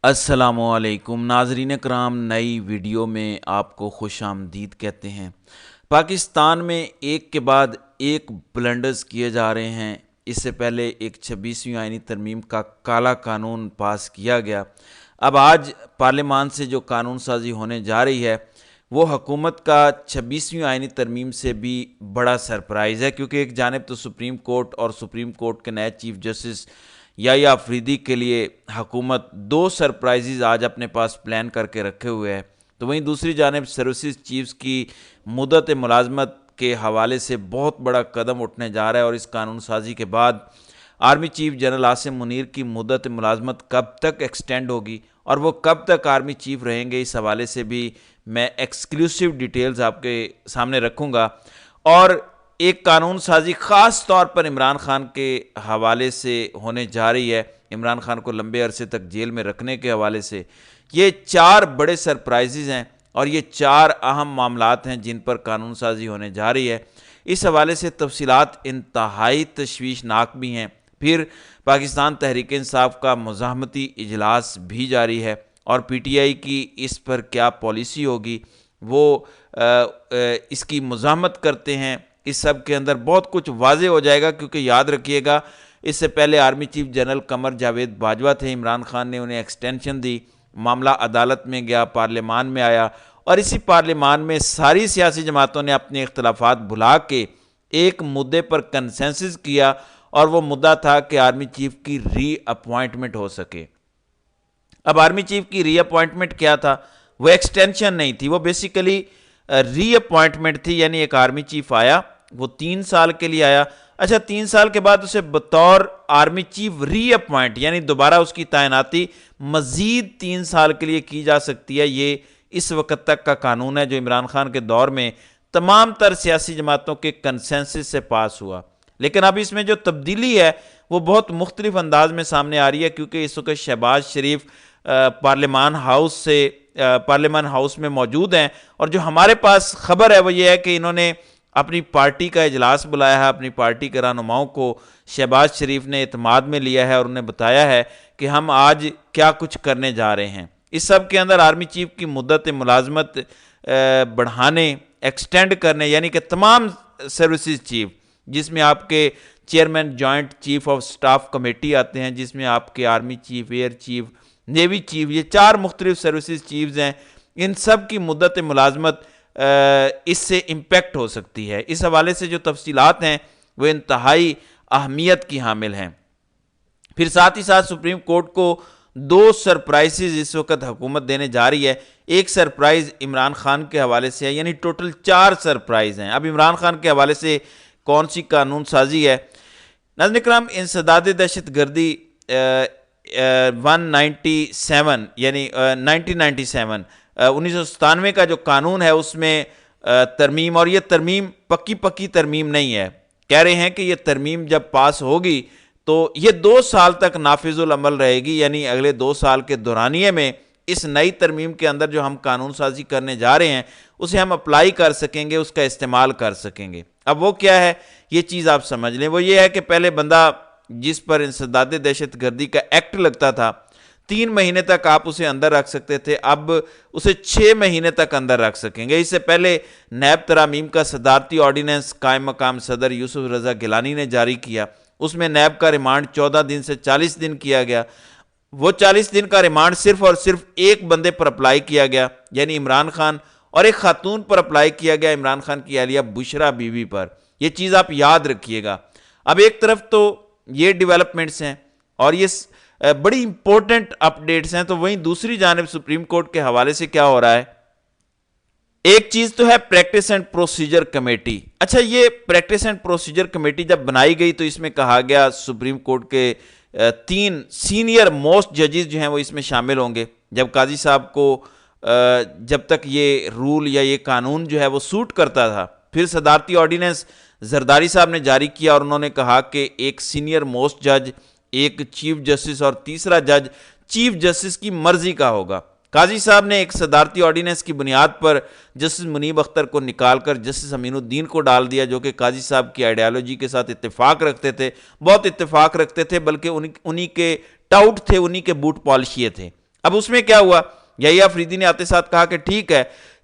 السلام علیکم ناظرین کرام، نئی ویڈیو میں آپ کو خوش آمدید کہتے ہیں۔ پاکستان میں ایک کے بعد ایک بلنڈرز کیے جا رہے ہیں۔ اس سے پہلے ایک 26ویں آئینی ترمیم کا کالا قانون پاس کیا گیا۔ اب آج پارلیمان سے جو قانون سازی ہونے جا رہی ہے وہ حکومت کا 26ویں آئینی ترمیم سے بھی بڑا سرپرائز ہے، کیونکہ ایک جانب تو سپریم کورٹ اور سپریم کورٹ کے نئے چیف جسٹس یا آفریدی کے لیے حکومت دو سرپرائزز آج اپنے پاس پلان کر کے رکھے ہوئے ہے، تو وہیں دوسری جانب سروسز چیفز کی مدت ملازمت کے حوالے سے بہت بڑا قدم اٹھنے جا رہا ہے۔ اور اس قانون سازی کے بعد army chief general Asim Munir کی مدت ملازمت کب تک ایکسٹینڈ ہوگی اور وہ کب تک آرمی چیف رہیں گے، اس حوالے سے بھی میں ایکسکلوسیو ڈیٹیلز آپ کے سامنے رکھوں گا۔ اور ایک قانون سازی خاص طور پر عمران خان کے حوالے سے ہونے جا رہی ہے، عمران خان کو لمبے عرصے تک جیل میں رکھنے کے حوالے سے۔ یہ چار بڑے سرپرائزز ہیں اور یہ چار اہم معاملات ہیں جن پر قانون سازی ہونے جا رہی ہے۔ اس حوالے سے تفصیلات انتہائی تشویشناک بھی ہیں۔ پھر پاکستان تحریک انصاف کا مزاحمتی اجلاس بھی جاری ہے اور پی ٹی آئی کی اس پر کیا پالیسی ہوگی، وہ اس کی مزاحمت کرتے ہیں۔ اس سب کے اندر بہت کچھ واضح ہو جائے گا، کیونکہ یاد رکھیے گا اس سے پہلے army chief general Qamar Javed Bajwa تھے، عمران خان نے انہیں ایکسٹینشن دی، معاملہ عدالت میں گیا، پارلیمان میں آیا، اور اسی پارلیمان میں ساری سیاسی جماعتوں نے اپنے اختلافات بھلا کے ایک مدعے پر کنسنسس کیا، اور وہ مدعا تھا کہ آرمی چیف کی ری اپوائنٹمنٹ ہو سکے۔ اب آرمی چیف کی ری اپوائنٹمنٹ کیا تھا؟ وہ ایکسٹینشن نہیں تھی، وہ بیسیکلی ری اپوائنٹمنٹ تھی، یعنی ایک آرمی چیف آیا، وہ 3 سال کے لیے آیا، اچھا 3 سال کے بعد اسے بطور آرمی چیف ری اپوائنٹ، یعنی دوبارہ اس کی تعیناتی مزید 3 سال کے لیے کی جا سکتی ہے۔ یہ اس وقت تک کا قانون ہے جو عمران خان کے دور میں تمام تر سیاسی جماعتوں کے کنسنسس سے پاس ہوا۔ لیکن اب اس میں جو تبدیلی ہے وہ بہت مختلف انداز میں سامنے آ رہی ہے، کیونکہ اس وقت شہباز شریف پارلیمان ہاؤس میں موجود ہیں، اور جو ہمارے پاس خبر ہے وہ یہ ہے کہ انہوں نے اپنی پارٹی کا اجلاس بلایا ہے، اپنی پارٹی کے رہنماؤں کو شہباز شریف نے اعتماد میں لیا ہے اور انہیں بتایا ہے کہ ہم آج کیا کچھ کرنے جا رہے ہیں۔ اس سب کے اندر آرمی چیف کی مدت ملازمت بڑھانے، ایکسٹینڈ کرنے، یعنی کہ تمام سروسز چیف، جس میں آپ کے chairman joint chief of staff committee آتے ہیں، جس میں آپ کے army chief, air chief, navy chief, یہ 4 مختلف سروسز چیفز ہیں، ان سب کی مدت ملازمت اس سے امپیکٹ ہو سکتی ہے۔ اس حوالے سے جو تفصیلات ہیں وہ انتہائی اہمیت کی حامل ہیں۔ پھر ساتھ ہی ساتھ سپریم کورٹ کو 2 سرپرائزز اس وقت حکومت دینے جا رہی ہے۔ ایک سرپرائز عمران خان کے حوالے سے ہے، یعنی ٹوٹل 4 سرپرائز ہیں۔ اب عمران خان کے حوالے سے کون سی قانون سازی ہے؟ ناظرین کرام، انسداد دہشت گردی 197 یعنی 1997 کا جو قانون ہے اس میں ترمیم، اور یہ ترمیم پکی ترمیم نہیں ہے۔ کہہ رہے ہیں کہ یہ ترمیم جب پاس ہوگی تو یہ 2 سال تک نافذ العمل رہے گی، یعنی اگلے 2 سال کے دورانیے میں اس نئی ترمیم کے اندر جو ہم قانون سازی کرنے جا رہے ہیں اسے ہم اپلائی کر سکیں گے، اس کا استعمال کر سکیں گے۔ اب وہ کیا ہے یہ چیز آپ سمجھ لیں۔ وہ یہ ہے کہ پہلے بندہ جس پر انسداد دہشت گردی کا ایکٹ لگتا تھا 3 مہینے تک آپ اسے اندر رکھ سکتے تھے، اب اسے 6 مہینے تک اندر رکھ سکیں گے۔ اس سے پہلے نیب ترامیم کا صدارتی آرڈیننس قائم مقام صدر یوسف رضا گیلانی نے جاری کیا، اس میں نیب کا ریمانڈ 14 دن سے 40 دن کیا گیا۔ وہ 40 دن کا ریمانڈ صرف اور صرف ایک بندے پر اپلائی کیا گیا، یعنی عمران خان، اور ایک خاتون پر اپلائی کیا گیا، عمران خان کی اہلیہ بشرا بی بی پر۔ یہ چیز آپ یاد رکھیے گا۔ اب ایک طرف تو یہ ڈیولپمنٹس ہیں اور یہ بڑی امپورٹنٹ اپڈیٹس ہیں، تو وہیں دوسری جانب سپریم کورٹ کے حوالے سے کیا ہو رہا ہے؟ ایک چیز تو ہے پریکٹس اینڈ پروسیجر کمیٹی۔ اچھا، یہ پریکٹس اینڈ پروسیجر کمیٹی جب بنائی گئی تو اس میں کہا گیا سپریم کورٹ کے 3 سینئر موسٹ ججز جو ہیں وہ اس میں شامل ہوں گے۔ جب قاضی صاحب کو جب تک یہ رول یا یہ قانون جو ہے وہ سوٹ کرتا تھا، پھر صدارتی آرڈیننس زرداری صاحب نے جاری کیا اور انہوں نے کہا کہ ایک سینئر موسٹ جج، ایک چیف جسٹس اور تیسرا جج چیف جسٹس کی مرضی کا ہوگا۔ قاضی صاحب نے ایک صدارتی آرڈیننس کی بنیاد پر جسٹس منیب اختر کو نکال کر جسٹس امین الدین کو ڈال دیا، جو کہ قاضی صاحب کی آئیڈیالوجی کے ساتھ اتفاق رکھتے تھے، بہت اتفاق رکھتے تھے، بلکہ انہی کے ٹاؤٹ تھے، انہی کے بوٹ پالشیے تھے۔ اب اس میں کیا ہوا، یحییٰ آفریدی نے آتے ساتھ کہا کہ ٹھیک ہے،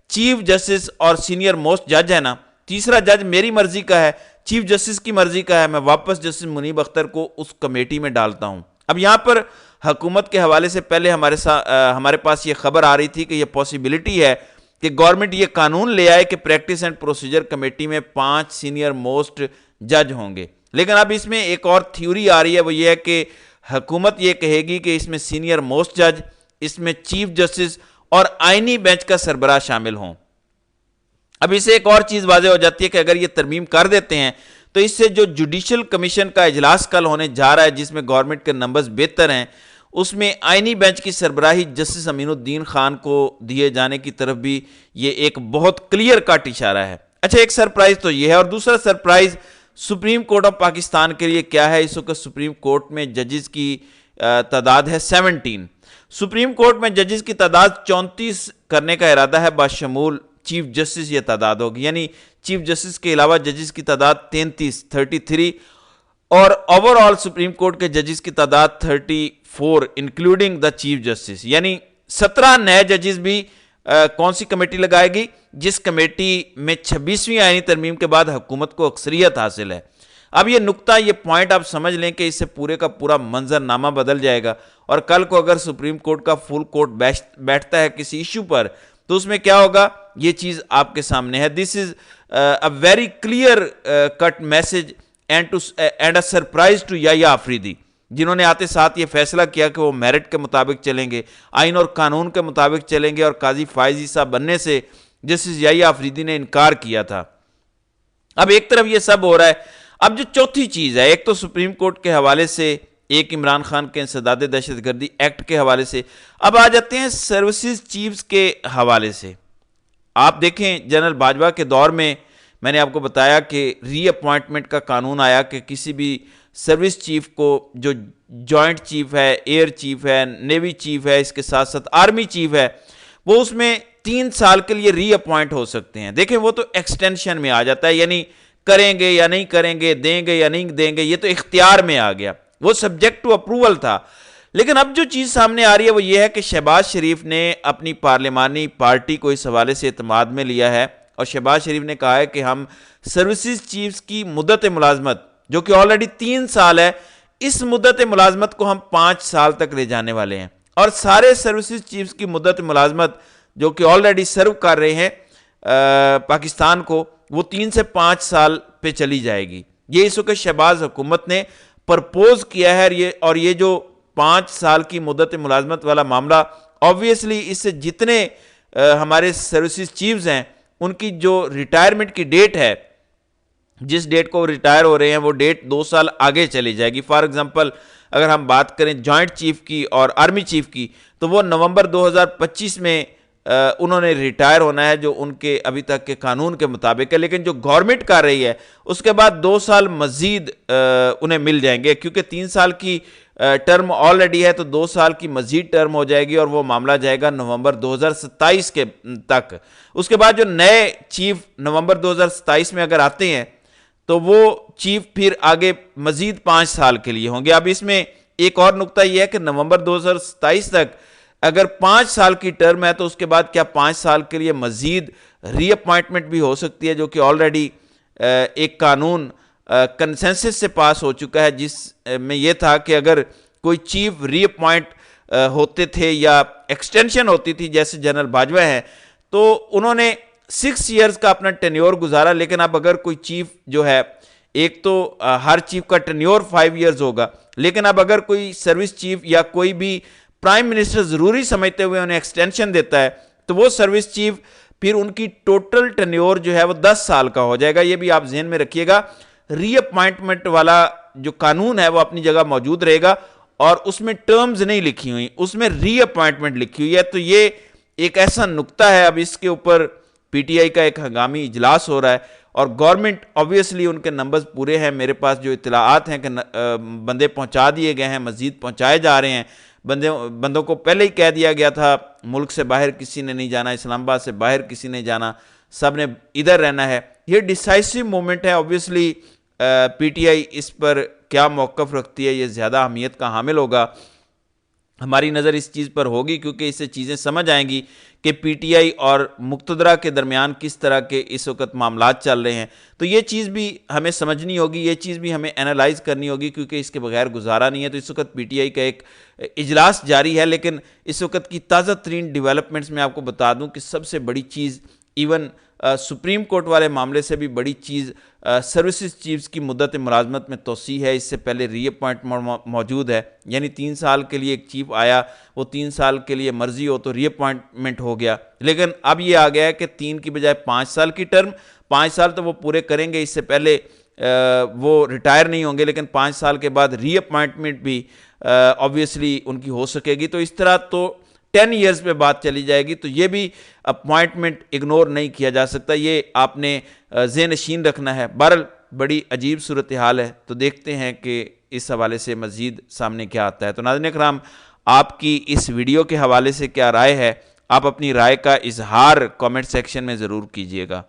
چیف جسٹس اور سینئر موسٹ جج ہے نا، تیسرا جج میری مرضی کا ہے، چیف جسٹس کی مرضی کا ہے، میں واپس جسٹس منیب اختر کو اس کمیٹی میں ڈالتا ہوں۔ اب یہاں پر حکومت کے حوالے سے پہلے ہمارے پاس یہ خبر آ رہی تھی کہ یہ پاسیبلٹی ہے کہ گورنمنٹ یہ قانون لے آئے کہ پریکٹس اینڈ پروسیجر کمیٹی میں 5 سینئر موسٹ جج ہوں گے، لیکن اب اس میں ایک اور تھیوری آ رہی ہے، وہ یہ ہے کہ حکومت یہ کہے گی کہ اس میں سینئر موسٹ جج، اس میں چیف جسٹس اور آئینی بینچ کا سربراہ شامل ہوں۔ اب اسے ایک اور چیز واضح ہو جاتی ہے کہ اگر یہ ترمیم کر دیتے ہیں تو اس سے جو جوڈیشل کمیشن کا اجلاس کل ہونے جا رہا ہے جس میں گورنمنٹ کے نمبرز بہتر ہیں، اس میں آئینی بینچ کی سربراہی جسٹس امین الدین خان کو دیے جانے کی طرف بھی یہ ایک بہت کلیئر کٹ اشارہ ہے۔ اچھا، ایک سرپرائز تو یہ ہے، اور دوسرا surprise supreme court of Pakistan کے لیے کیا ہے؟ اس وقت سپریم کورٹ میں ججز کی تعداد ہے 17۔ سپریم کورٹ میں ججز کی تعداد 34 کرنے کا ارادہ ہے، باشمول چیف جسٹس یہ تعداد ہوگی، یعنی چیف جسٹس کے علاوہ ججز کی تعداد 33 اور اوور آل سپریم کورٹ کے ججز کی تعداد 34 انکلوڈنگ دا چیف جسٹس، یعنی 17 نئے ججز بھی کون سی کمیٹی لگائے گی؟ جس کمیٹی میں 26ویں آئینی ترمیم کے بعد حکومت کو اکثریت حاصل ہے۔ اب یہ نقطہ، یہ پوائنٹ آپ سمجھ لیں کہ اس سے پورے کا پورا منظر نامہ بدل جائے گا، اور کل کو اگر سپریم کورٹ کا فل کورٹ بیٹھتا ہے کسی ایشو پر تو اس میں کیا ہوگا، یہ چیز آپ کے سامنے ہے۔ This is a very clear cut message and a surprise to Yahya Afridi, جنہوں نے آتے ساتھ یہ فیصلہ کیا کہ وہ میرٹ کے مطابق چلیں گے، آئین اور قانون کے مطابق چلیں گے، اور قاضی فائز عیسیٰ بننے سے جسٹس یحییٰ آفریدی نے انکار کیا تھا۔ اب ایک طرف یہ سب ہو رہا ہے، اب جو چوتھی چیز ہے، ایک تو سپریم کورٹ کے حوالے سے، ایک عمران خان کے انسداد دہشت گردی ایکٹ کے حوالے سے، اب آ جاتے ہیں سروسز چیفز کے حوالے سے۔ آپ دیکھیں جنرل باجوہ کے دور میں نے آپ کو بتایا کہ ری اپوائنٹمنٹ کا قانون آیا کہ کسی بھی سروس چیف کو، جو جوائنٹ چیف ہے، ایئر چیف ہے، نیوی چیف ہے، اس کے ساتھ ساتھ آرمی چیف ہے، وہ اس میں 3 سال کے لیے ری اپوائنٹ ہو سکتے ہیں۔ دیکھیں وہ تو ایکسٹینشن میں آ جاتا ہے، یعنی کریں گے یا نہیں کریں گے، دیں گے یا نہیں دیں گے، یہ تو اختیار میں آ گیا، وہ سبجیکٹ ٹو اپروول تھا۔ لیکن اب جو چیز سامنے آ رہی ہے وہ یہ ہے کہ شہباز شریف نے اپنی پارلیمانی پارٹی کو اس حوالے سے اعتماد میں لیا ہے، اور شہباز شریف نے کہا ہے کہ ہم سروسز چیفز کی مدت ملازمت، جو کہ آلریڈی 3 سال ہے، اس مدت ملازمت کو ہم 5 سال تک لے جانے والے ہیں، اور سارے سروسز چیفز کی مدت ملازمت جو کہ آلریڈی سرو کر رہے ہیں پاکستان کو، وہ 3 سے 5 سال پہ چلی جائے گی۔ یہ اس وقت شہباز حکومت نے پرپوز کیا ہے، اور یہ جو 5 سال کی مدت ملازمت والا معاملہ، آبویسلی اس سے جتنے ہمارے سروسز چیفز ہیں ان کی جو ریٹائرمنٹ کی ڈیٹ ہے، جس ڈیٹ کو ریٹائر ہو رہے ہیں، وہ ڈیٹ 2 سال آگے چلی جائے گی۔ فار ایگزامپل اگر ہم بات کریں جوائنٹ چیف کی اور آرمی چیف کی، تو وہ نومبر 2025 میں انہوں نے ریٹائر ہونا ہے، جو ان کے ابھی تک کے قانون کے مطابق ہے، لیکن جو گورنمنٹ کر رہی ہے اس کے بعد 2 سال مزید انہیں مل جائیں گے، کیونکہ 3 سال کی ٹرم آلریڈی ہے، تو 2 سال کی مزید ٹرم ہو جائے گی، اور وہ معاملہ جائے گا نومبر 2027 کے تک۔ اس کے بعد جو نئے چیف نومبر 2027 میں اگر آتے ہیں تو وہ چیف پھر آگے مزید 5 سال کے لیے ہوں گے۔ اب اس میں ایک اور نقطہ یہ ہے کہ نومبر 2027 تک اگر 5 سال کی ٹرم ہے تو اس کے بعد کیا 5 سال کے لیے مزید ری اپوائنٹمنٹ بھی ہو سکتی ہے، جو کہ آلریڈی ایک قانون کنسنسس سے پاس ہو چکا ہے، جس میں یہ تھا کہ اگر کوئی چیف ری اپوائنٹ ہوتے تھے یا ایکسٹینشن ہوتی تھی، جیسے جنرل باجوہ ہیں، تو انہوں نے 6 ایئرز کا اپنا ٹینیور گزارا، لیکن اب اگر کوئی چیف جو ہے، ایک تو ہر چیف کا ٹینیور 5 ایئرز ہوگا، لیکن اب اگر کوئی سروس چیف یا کوئی بھی پرائم منسٹر ضروری سمجھتے ہوئے انہیں ایکسٹینشن دیتا ہے، تو وہ سروس چیف پھر ان کی ٹوٹل ٹینیور جو ہے وہ 10 سال کا ہو جائے گا۔ یہ بھی آپ ذہن میں رکھیے گا، ری اپوائنٹمنٹ والا جو قانون ہے وہ اپنی جگہ موجود رہے گا، اور اس میں ٹرمز نہیں لکھی ہوئی، اس میں ری اپوائنٹمنٹ لکھی ہوئی ہے۔ تو یہ ایک ایسا نقطہ ہے، اب اس کے اوپر پی ٹی آئی کا ایک ہنگامی اجلاس ہو رہا ہے، اور گورنمنٹ آبویسلی ان کے نمبرز پورے ہیں، میرے پاس جو اطلاعات ہیں کہ بندے پہنچا دیے گئے ہیں، مزید پہنچائے جا رہے ہیں، بندوں کو پہلے ہی کہہ دیا گیا تھا ملک سے باہر کسی نے نہیں جانا، اسلام آباد سے باہر کسی نے جانا، سب نے ادھر رہنا ہے۔ یہ ڈیسائسو مومنٹ ہے، آبویسلی پی ٹی آئی اس پر کیا موقف رکھتی ہے یہ زیادہ اہمیت کا حامل ہوگا، ہماری نظر اس چیز پر ہوگی کیونکہ اس سے چیزیں سمجھ آئیں گی کہ پی ٹی آئی اور مقتدرہ کے درمیان کس طرح کے اس وقت معاملات چل رہے ہیں. تو یہ چیز بھی ہمیں سمجھنی ہوگی, یہ چیز بھی ہمیں انالائز کرنی ہوگی کیونکہ اس کے بغیر گزارا نہیں ہے. تو اس وقت پی ٹی آئی کا ایک اجلاس جاری ہے, لیکن اس وقت کی تازہ ترین ڈیولپمنٹس میں آپ کو بتا دوں کہ سب سے بڑی چیز ایون سپریم کورٹ والے معاملے سے بھی بڑی چیز سروسز چیفز کی مدت ملازمت میں توسیع ہے. اس سے پہلے ری اپوائنٹمنٹ موجود ہے, یعنی 3 سال کے لیے ایک چیف آیا, وہ 3 سال کے لیے مرضی ہو تو ری اپوائنٹمنٹ ہو گیا. لیکن اب یہ آ گیا ہے کہ 3 کی بجائے 5 سال کی ٹرم, 5 سال تو وہ پورے کریں گے, اس سے پہلے وہ ریٹائر نہیں ہوں گے, لیکن 5 سال کے بعد ری اپوائنٹمنٹ بھی آبویسلی ان کی ہو سکے گی. تو اس طرح تو 10 ایئرز پہ بات چلی جائے گی. تو یہ بھی اپوائنٹمنٹ اگنور نہیں کیا جا سکتا, یہ آپ نے ذہن نشین رکھنا ہے. بہرحال بڑی عجیب صورتحال ہے, تو دیکھتے ہیں کہ اس حوالے سے مزید سامنے کیا آتا ہے. تو ناظرین اکرام, آپ کی اس ویڈیو کے حوالے سے کیا رائے ہے؟ آپ اپنی رائے کا اظہار کامنٹ سیکشن میں ضرور کیجئے گا.